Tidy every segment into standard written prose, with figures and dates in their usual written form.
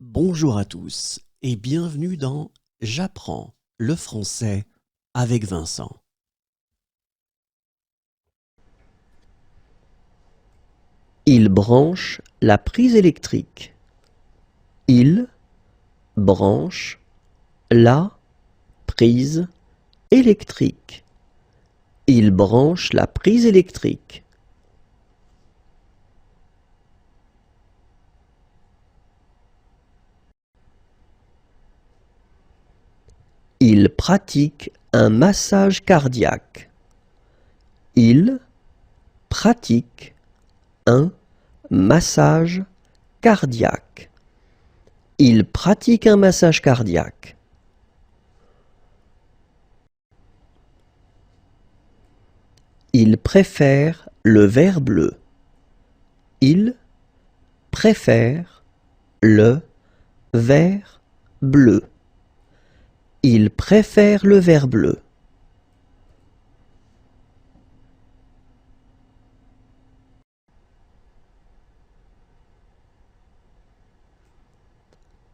Bonjour à tous et bienvenue dans J'apprends le français avec Vincent. Il branche la prise électrique. Il branche la prise électrique. Il branche la prise électrique. Il pratique un massage cardiaque. Il pratique un massage cardiaque. Il pratique un massage cardiaque. Il préfère le vert bleu. Il préfère le vert bleu. Il préfère le vert bleu.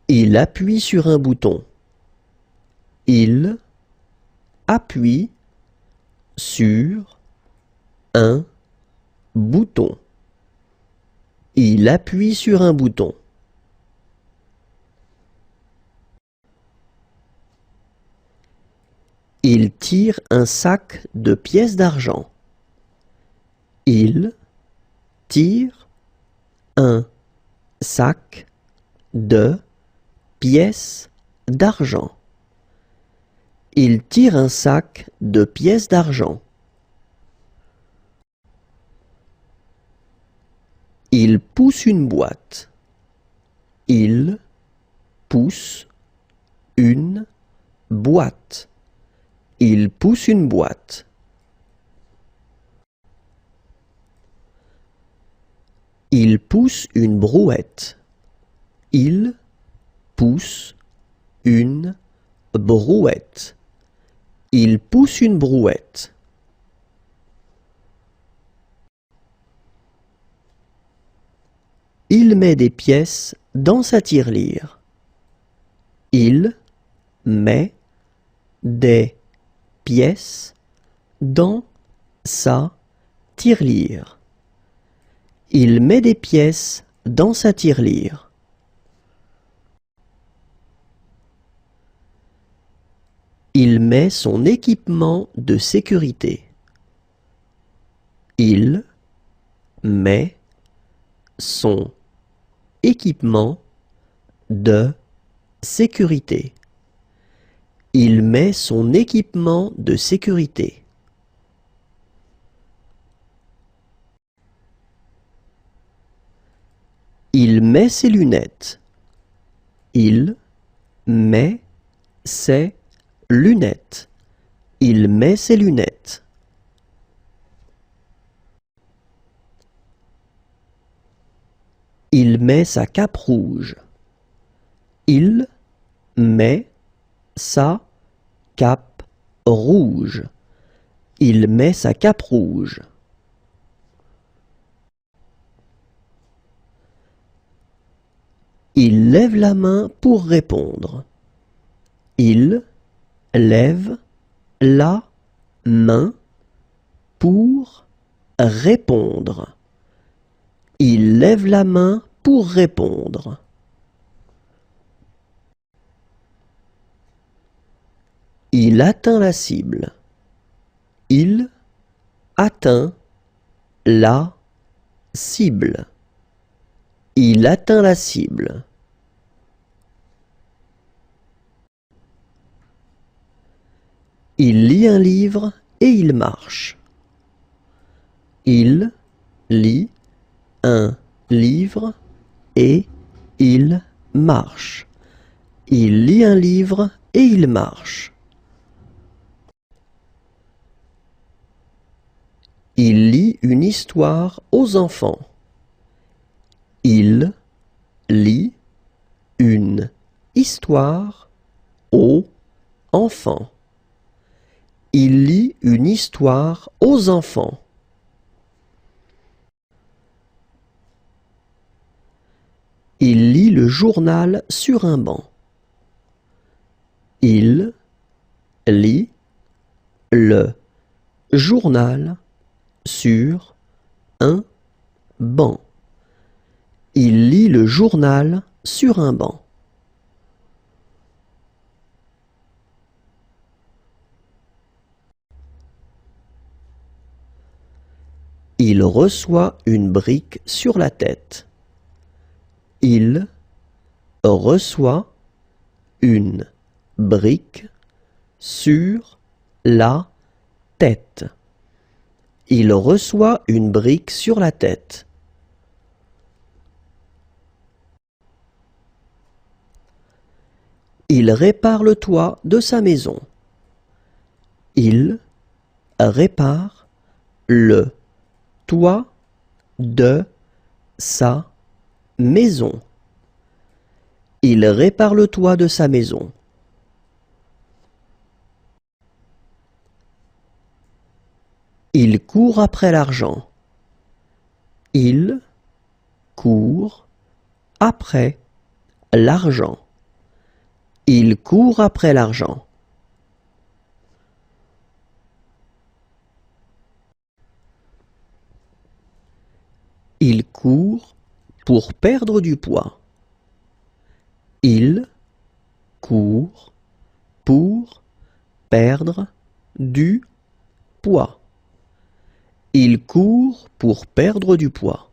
Il appuie sur un bouton. Il appuie sur un bouton. Il appuie sur un bouton. Il tire un sac de pièces d'argent. Il tire un sac de pièces d'argent. Il tire un sac de pièces d'argent. Il pousse une boîte. Il pousse une boîte. Il pousse une boîte. Il pousse une brouette. Il pousse une brouette. Il pousse une brouette. Il met des pièces dans sa tirelire. Il met des pièces dans sa tirelire. Il met des pièces dans sa tirelire. Il met son équipement de sécurité. Il met son équipement de sécurité. Il met son équipement de sécurité. Il met ses lunettes. Il met ses lunettes. Il met ses lunettes. Il met sa cape rouge. Il met sa cape rouge. Il met sa cape rouge. Il lève la main pour répondre. Il lève la main pour répondre. Il lève la main pour répondre. Il atteint la cible. Il atteint la cible. Il atteint la cible. Il lit un livre et il marche. Il lit un livre et il marche. Il lit un livre et il marche. Il lit une histoire aux enfants. Il lit une histoire aux enfants. Il lit une histoire aux enfants. Il lit le journal sur un banc. Il lit le journal sur un banc. Il lit le journal sur un banc. Il reçoit une brique sur la tête. Il reçoit une brique sur la tête. Il reçoit une brique sur la tête. Il répare le toit de sa maison. Il répare le toit de sa maison. Il répare le toit de sa maison. Il court après l'argent. Il court après l'argent. Il court après l'argent. Il court pour perdre du poids. Il court pour perdre du poids. Il court pour perdre du poids.